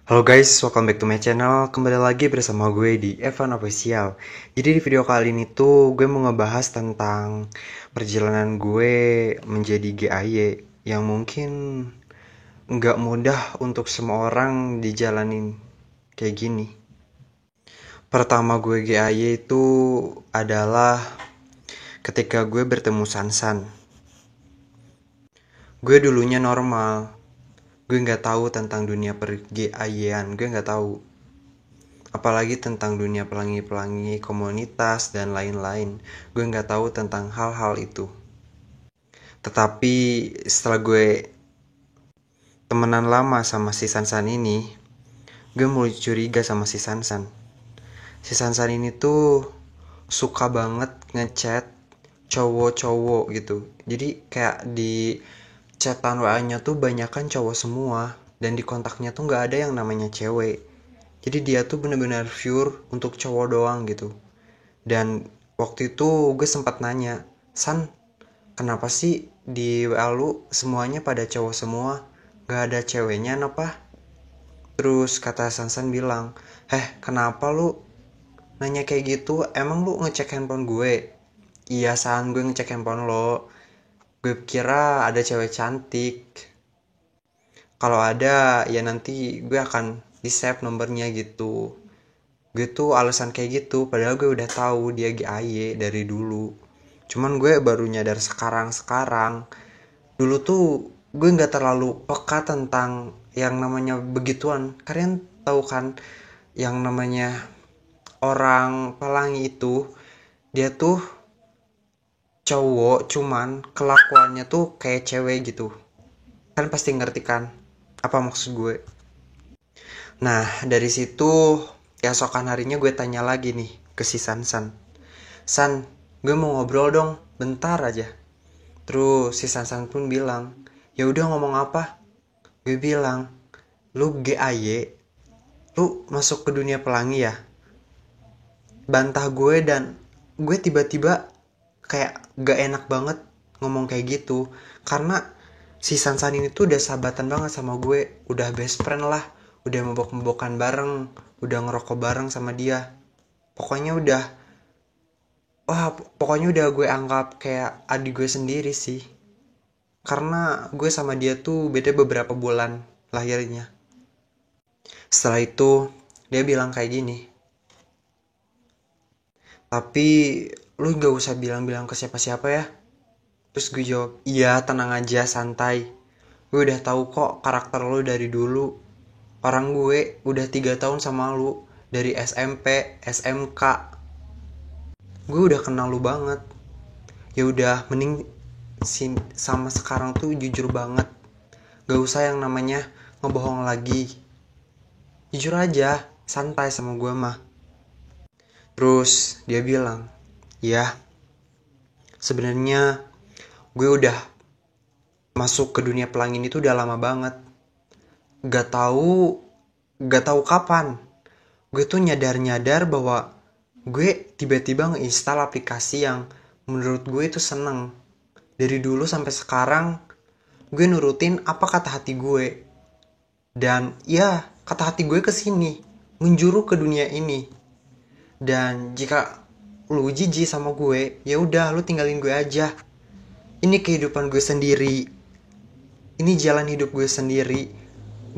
Halo guys, welcome back to my channel. Kembali lagi bersama gue di Evan Official. Jadi di video kali ini tuh gue mau ngebahas tentang perjalanan gue menjadi GAY yang mungkin nggak mudah untuk semua orang dijalanin kayak gini. Pertama gue GAY itu adalah ketika gue bertemu Sansan. Gue dulunya normal. Gue nggak tahu tentang dunia per-GAY-an. Gue nggak tahu. Apalagi tentang dunia pelangi-pelangi, komunitas, dan lain-lain. Gue nggak tahu tentang hal-hal itu. Tetapi setelah gue temenan lama sama si Sansan ini, gue mulai curiga sama si Sansan. Si Sansan ini tuh suka banget ngechat cowok-cowok gitu. Jadi kayak di chatan WA-nya tuh banyakan cowok semua. Dan di kontaknya tuh nggak ada yang namanya cewek. Jadi dia tuh bener-bener pure untuk cowok doang gitu. Dan waktu itu gue sempat nanya, San, kenapa sih di WA lu semuanya pada cowok semua? Gak ada ceweknya apa? Terus kata Sansan bilang, kenapa lu nanya kayak gitu? Emang lu ngecek handphone gue? Iya San, gue ngecek handphone lo. Gue kira ada cewek cantik. Kalau ada, ya nanti gue akan di save nomornya gitu. Gue tuh alasan kayak gitu, padahal gue udah tahu dia GAY dari dulu. Cuman gue baru nyadar sekarang. Dulu tuh gue nggak terlalu peka tentang yang namanya begituan. Kalian tahu kan yang namanya orang pelangi itu, dia tuh cowok cuman kelakuannya tuh kayak cewek gitu. Kalian pasti ngerti kan apa maksud gue. Nah, dari situ keesokan harinya gue tanya lagi nih ke si Sansan. San, gue mau ngobrol dong, bentar aja. Terus si Sansan pun bilang, ya udah ngomong apa? Gue bilang, lu GAY, lu masuk ke dunia pelangi ya? Bantah gue dan gue tiba-tiba kayak gak enak banget ngomong kayak gitu. Karena si Sansan ini tuh udah sahabatan banget sama gue, udah best friend lah, udah mabok-mabokan bareng, udah ngerokok bareng sama dia. Pokoknya udah pokoknya udah gue anggap kayak adik gue sendiri sih. Karena gue sama dia tuh beda beberapa bulan lahirnya. Setelah itu dia bilang kayak gini. Tapi lu gak usah bilang-bilang ke siapa-siapa ya. Terus gue jawab, iya tenang aja santai. Gue udah tahu kok karakter lu dari dulu. Orang gue udah 3 tahun sama lu. Dari SMP, SMK. Gue udah kenal lu banget. Ya udah mending sama sekarang tuh jujur banget. Gak usah yang namanya ngebohong lagi. Jujur aja, santai sama gue mah. Terus dia bilang, ya sebenarnya gue udah masuk ke dunia pelangi itu udah lama banget. Gak tahu, gak tahu kapan. Gue tuh nyadar bahwa gue tiba-tiba ngeinstal aplikasi yang menurut gue itu seneng. Dari dulu sampai sekarang gue nurutin apa kata hati gue. Dan ya, kata hati gue kesini, menjuru ke dunia ini. Dan jika lu jijik sama gue, ya udah lu tinggalin gue aja. Ini kehidupan gue sendiri. Ini jalan hidup gue sendiri.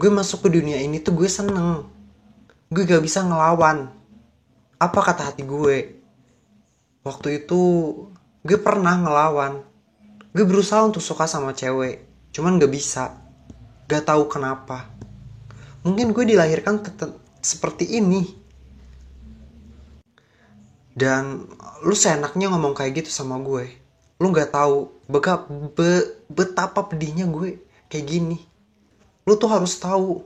Gue masuk ke dunia ini tuh gue seneng. Gue gak bisa ngelawan apa kata hati gue. Waktu itu gue pernah ngelawan. Gue berusaha untuk suka sama cewek, cuman gak bisa. Gak tahu kenapa. Mungkin gue dilahirkan seperti ini. Dan lu seenaknya ngomong kayak gitu sama gue. Lu gak tahu betapa pedihnya gue kayak gini. Lu tuh harus tahu,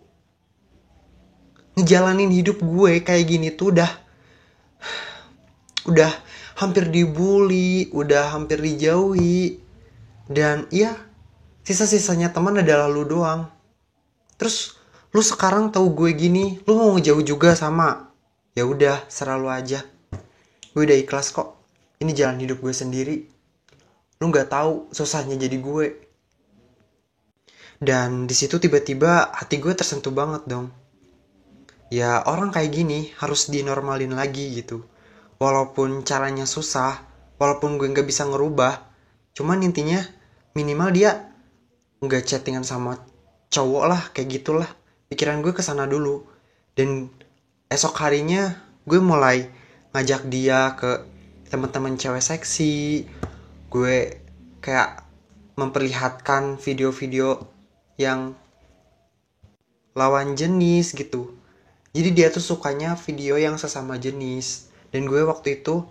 ngejalanin hidup gue kayak gini tuh udah hampir dibully, udah hampir dijauhi. Dan iya, sisa-sisanya teman adalah lu doang. Terus lu sekarang tahu gue gini, lu mau ngejauh juga sama? Ya udah, serah lu aja. Gue udah ikhlas kok. Ini jalan hidup gue sendiri. Lu nggak tahu susahnya jadi gue. Dan di situ tiba-tiba hati gue tersentuh banget dong. ya orang kayak gini harus dinormalin lagi gitu. Walaupun caranya susah, walaupun gue nggak bisa ngerubah, cuman intinya minimal dia nggak chattingan sama cowok lah, kayak gitulah. Pikiran gue kesana dulu. Dan esok harinya gue mulai ngajak dia ke teman-teman cewek seksi. Gue kayak memperlihatkan video-video yang lawan jenis gitu. Jadi dia tuh sukanya video yang sesama jenis. Dan gue waktu itu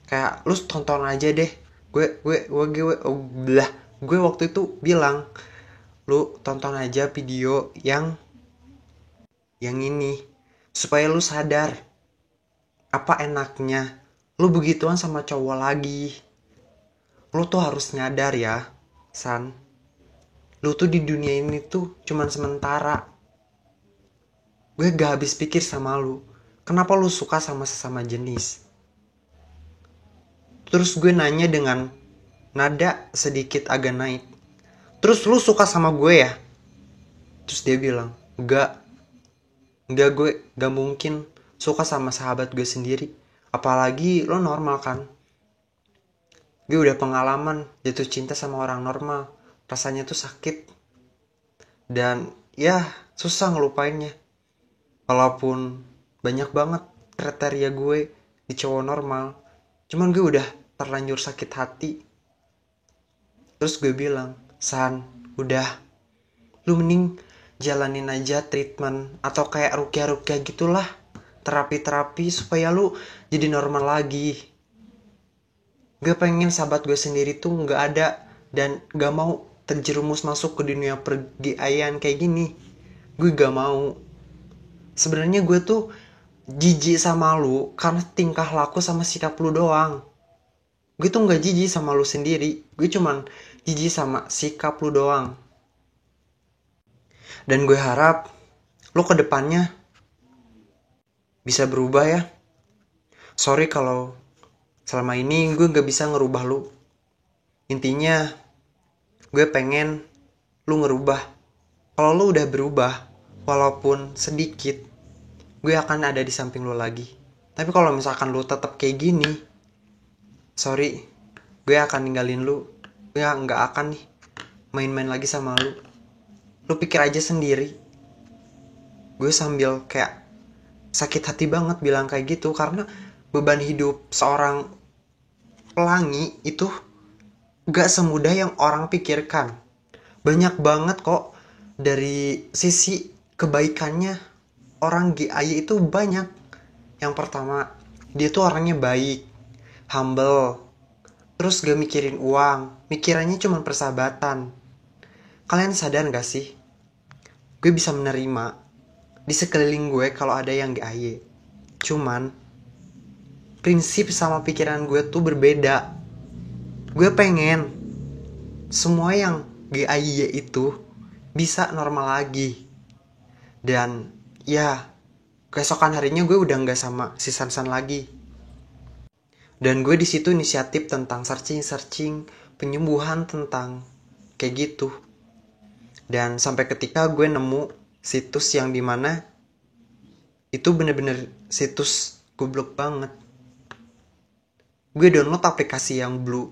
kayak lu tonton aja deh. Gue waktu itu bilang, lu tonton aja video yang ini supaya lu sadar apa enaknya lu begituan sama cowok lagi. Lu tuh harus nyadar ya, San. Lu tuh di dunia ini tuh cuman sementara. Gue gak habis pikir sama lu. Kenapa lu suka sama sesama jenis? Terus gue nanya dengan nada sedikit agak naik. Terus lu suka sama gue ya? Terus dia bilang, enggak gue gak mungkin suka sama sahabat gue sendiri. Apalagi lo normal kan? Gue udah pengalaman jatuh cinta sama orang normal. Rasanya tuh sakit. Dan ya susah ngelupainnya. Walaupun banyak banget kriteria gue di cowok normal. Cuman gue udah terlanjur sakit hati. Terus gue bilang, San, udah. Lu mending jalanin aja treatment. Atau kayak rukia-rukia gitulah. Terapi-terapi supaya lu jadi normal lagi. Gue pengen sahabat gue sendiri tuh gak ada. Dan gak mau terjerumus masuk ke dunia pergiaian kayak gini. Gue gak mau. Sebenarnya gue tuh jijik sama lu karena tingkah laku sama sikap lu doang. Gue tuh gak jijik sama lu sendiri. Gue cuman jijik sama sikap lu doang. Dan gue harap lu ke depannya bisa berubah ya. Sorry kalau selama ini gue gak bisa ngerubah lu. Intinya gue pengen lu ngerubah. Kalau lu udah berubah, walaupun sedikit, gue akan ada di samping lu lagi. Tapi kalau misalkan lu tetap kayak gini, sorry, gue akan ninggalin lu. Gue gak akan nih main-main lagi sama lu. Lu pikir aja sendiri. Gue sambil kayak sakit hati banget bilang kayak gitu. Karena beban hidup seorang pelangi itu gak semudah yang orang pikirkan. Banyak banget kok dari sisi kebaikannya. Orang GAY itu banyak. Yang pertama, dia tuh orangnya baik, humble, terus gak mikirin uang, mikirannya cuma persahabatan. Kalian sadar gak sih? Gue bisa menerima di sekeliling gue kalau ada yang GAY. Cuman prinsip sama pikiran gue tuh berbeda. Gue pengen semua yang GAY itu bisa normal lagi. Dan ya, keesokan harinya gue udah nggak sama si Sansan lagi. Dan gue di situ inisiatif tentang searching penyembuhan tentang kayak gitu. Dan sampai ketika gue nemu situs yang dimana itu bener-bener situs goblok banget. Gue download aplikasi yang Blue.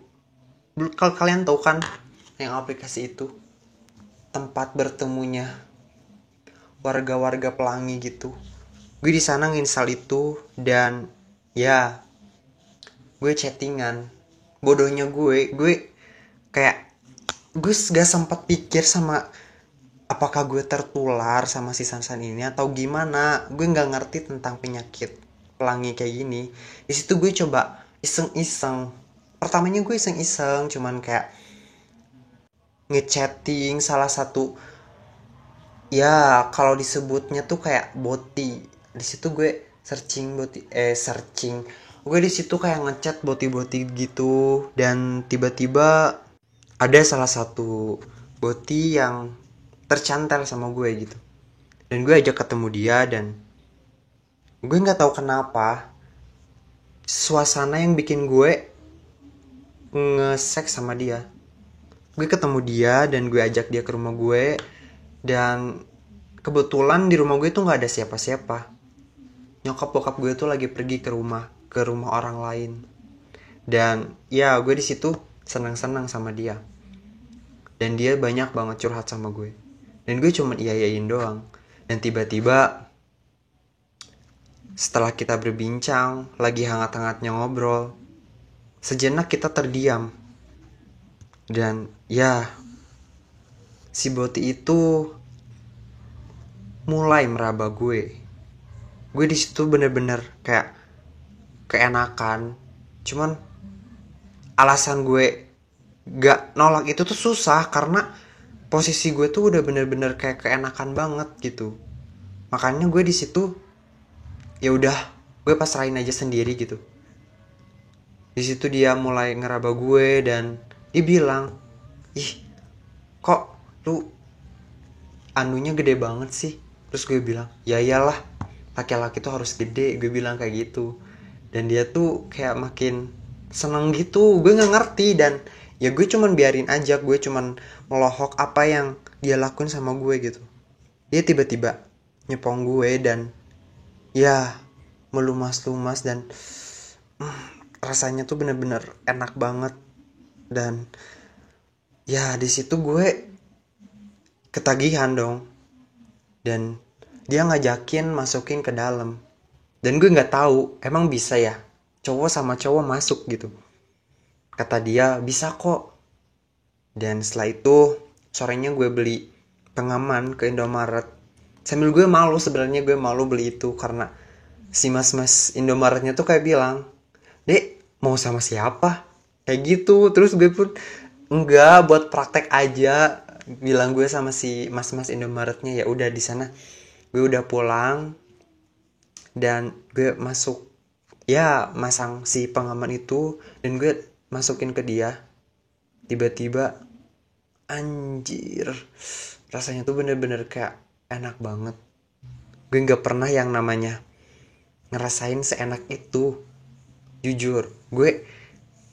Kalau kalian tahu kan yang aplikasi itu tempat bertemunya warga-warga pelangi gitu. Gue di sana nginstal itu dan ya gue chattingan. Bodohnya gue kayak gue gak sempat pikir sama apakah gue tertular sama si Sansan ini atau gimana. Gue nggak ngerti tentang penyakit pelangi kayak gini. Di situ gue coba iseng-iseng. Pertamanya gue iseng-iseng cuman kayak ngechatting salah satu, ya kalau disebutnya tuh kayak boti. Di situ gue searching gue di situ kayak ngechat boti-boti gitu. Dan tiba-tiba ada salah satu boti yang tercantel sama gue gitu. Dan gue ajak ketemu dia. Dan gue nggak tahu kenapa suasana yang bikin gue nge-seks sama dia. Gue ketemu dia dan gue ajak dia ke rumah gue. Dan kebetulan di rumah gue tuh gak ada siapa-siapa. nyokap bokap gue tuh lagi pergi ke rumah orang lain. Dan ya gue di situ senang-senang sama dia. Dan dia banyak banget curhat sama gue. Dan gue cuma iya-iyain doang. Dan tiba-tiba setelah kita berbincang, lagi hangat-hangatnya ngobrol, sejenak kita terdiam. Dan ya, si Boti itu mulai meraba gue. Gue di situ bener-bener kayak keenakan. Cuman alasan gue gak nolak itu tuh susah karena posisi gue tuh udah bener-bener kayak keenakan banget gitu. Makanya gue di situ ya udah, gue pasrahin aja sendiri gitu. Di situ dia mulai ngeraba gue dan dia bilang, ih kok lu anunya gede banget sih. Terus gue bilang, ya iyalah, laki-laki tuh harus gede. Gue bilang kayak gitu. Dan dia tuh kayak makin seneng gitu. Gue gak ngerti. Dan ya gue cuman biarin aja. Gue cuman melohok apa yang dia lakuin sama gue gitu. Dia tiba-tiba nyepong gue dan ya melumas-lumas. Dan rasanya tuh bener-bener enak banget. Dan ya di situ gue ketagihan dong. Dan dia ngajakin masukin ke dalam. Dan gue nggak tahu emang bisa ya cowok sama cowok masuk gitu. Kata dia bisa kok. Dan setelah itu sorenya gue beli pengaman ke Indomaret. Sambil gue malu, sebenarnya gue malu beli itu karena si mas-mas Indomaretnya tuh kayak bilang, "Dek, mau sama siapa?" Kayak gitu. Terus gue pun enggak, buat praktek aja, bilang gue sama si mas-mas Indomaretnya. Ya udah, di sana gue udah pulang dan gue masuk, ya masang si pengaman itu dan gue masukin ke dia. Tiba-tiba anjir, rasanya tuh bener-bener kayak enak banget. Gue nggak pernah yang namanya ngerasain seenak itu. Jujur gue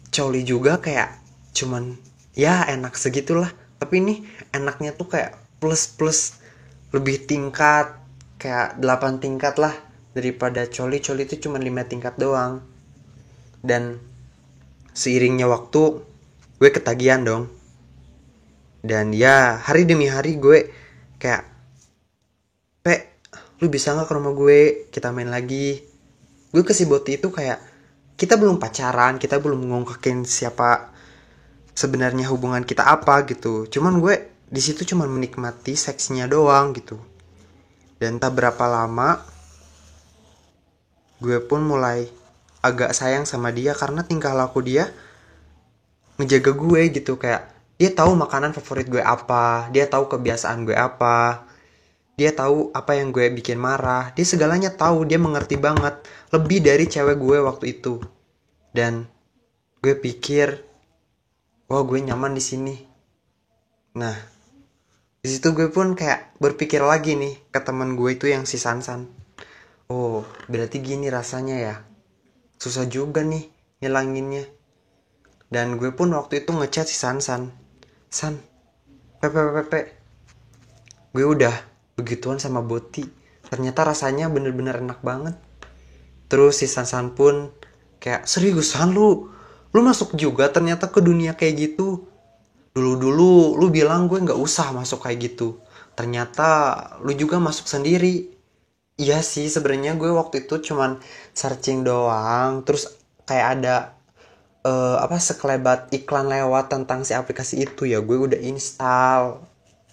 coli juga kayak cuman ya enak segitulah, tapi ini enaknya tuh kayak plus plus, lebih tingkat, kayak 8 tingkat lah daripada coli. Coli itu cuma 5 tingkat doang. Dan seiringnya waktu gue ketagihan dong. Dan ya hari demi hari gue kayak, "Pe, lu bisa gak ke rumah gue, kita main lagi." Gue ke si Boti itu kayak kita belum pacaran, kita belum ngungkakin siapa sebenarnya hubungan kita apa gitu. Cuman gue di situ cuman menikmati seksnya doang gitu. Dan tak berapa lama gue pun mulai agak sayang sama dia karena tingkah laku dia ngejaga gue gitu. Kayak dia tahu makanan favorit gue apa, dia tahu kebiasaan gue apa, dia tahu apa yang gue bikin marah, dia segalanya tahu, dia mengerti banget, lebih dari cewek gue waktu itu. Dan gue pikir, wah gue nyaman di sini. Nah, di situ gue pun kayak berpikir lagi nih ke teman gue itu yang si Sansan. Oh, berarti gini rasanya ya. Susah juga nih ngilanginnya. Dan gue pun waktu itu ngechat si Sansan. San, pepe, gue udah begituan sama Boti. Ternyata rasanya bener-bener enak banget. Terus si Sansan pun kayak, "Seriusan lu? Lu masuk juga ternyata ke dunia kayak gitu? Dulu-dulu lu bilang gue gak usah masuk kayak gitu. Ternyata lu juga masuk sendiri." Iya sih, sebenarnya gue waktu itu cuman searching doang. Terus kayak ada sekelebat iklan lewat tentang si aplikasi itu, ya gue udah install.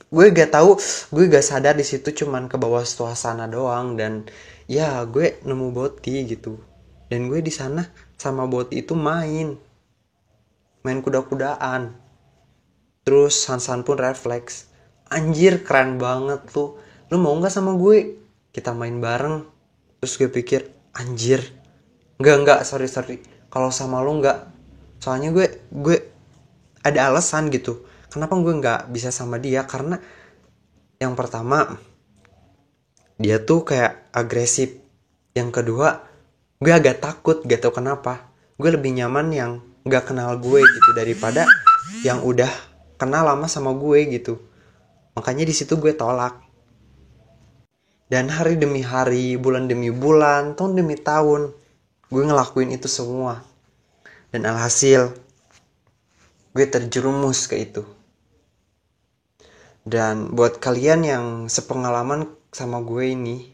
Gue gak tahu, gue gak sadar di situ cuman ke bawah suasana doang. Dan ya gue nemu Boti gitu. Dan gue di sana sama Boti itu main kuda-kudaan. Terus Sansan pun refleks, "Anjir keren banget lu mau gak sama gue? Kita main bareng." Terus gue pikir, anjir, enggak, sorry, kalau sama lu enggak. Soalnya gue ada alasan gitu kenapa gue nggak bisa sama dia. Karena yang pertama, dia tuh kayak agresif. Yang kedua, gue agak takut, gak tau kenapa. Gue lebih nyaman yang nggak kenal gue gitu daripada yang udah kenal lama sama gue gitu. Makanya di situ gue tolak. Dan hari demi hari, bulan demi bulan, tahun demi tahun, gue ngelakuin itu semua. Dan alhasil, gue terjerumus ke itu. Dan buat kalian yang sepengalaman sama gue ini,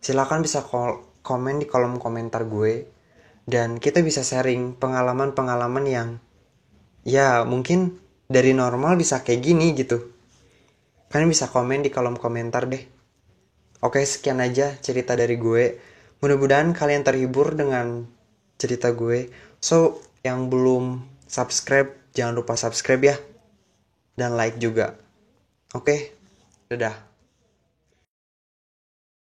silakan bisa komen di kolom komentar gue. Dan kita bisa sharing pengalaman-pengalaman yang ya mungkin dari normal bisa kayak gini gitu. Kalian bisa komen di kolom komentar deh. Oke, sekian aja cerita dari gue. Mudah-mudahan kalian terhibur dengan cerita gue. So, yang belum subscribe, jangan lupa subscribe ya. Dan like juga. Oke, dadah.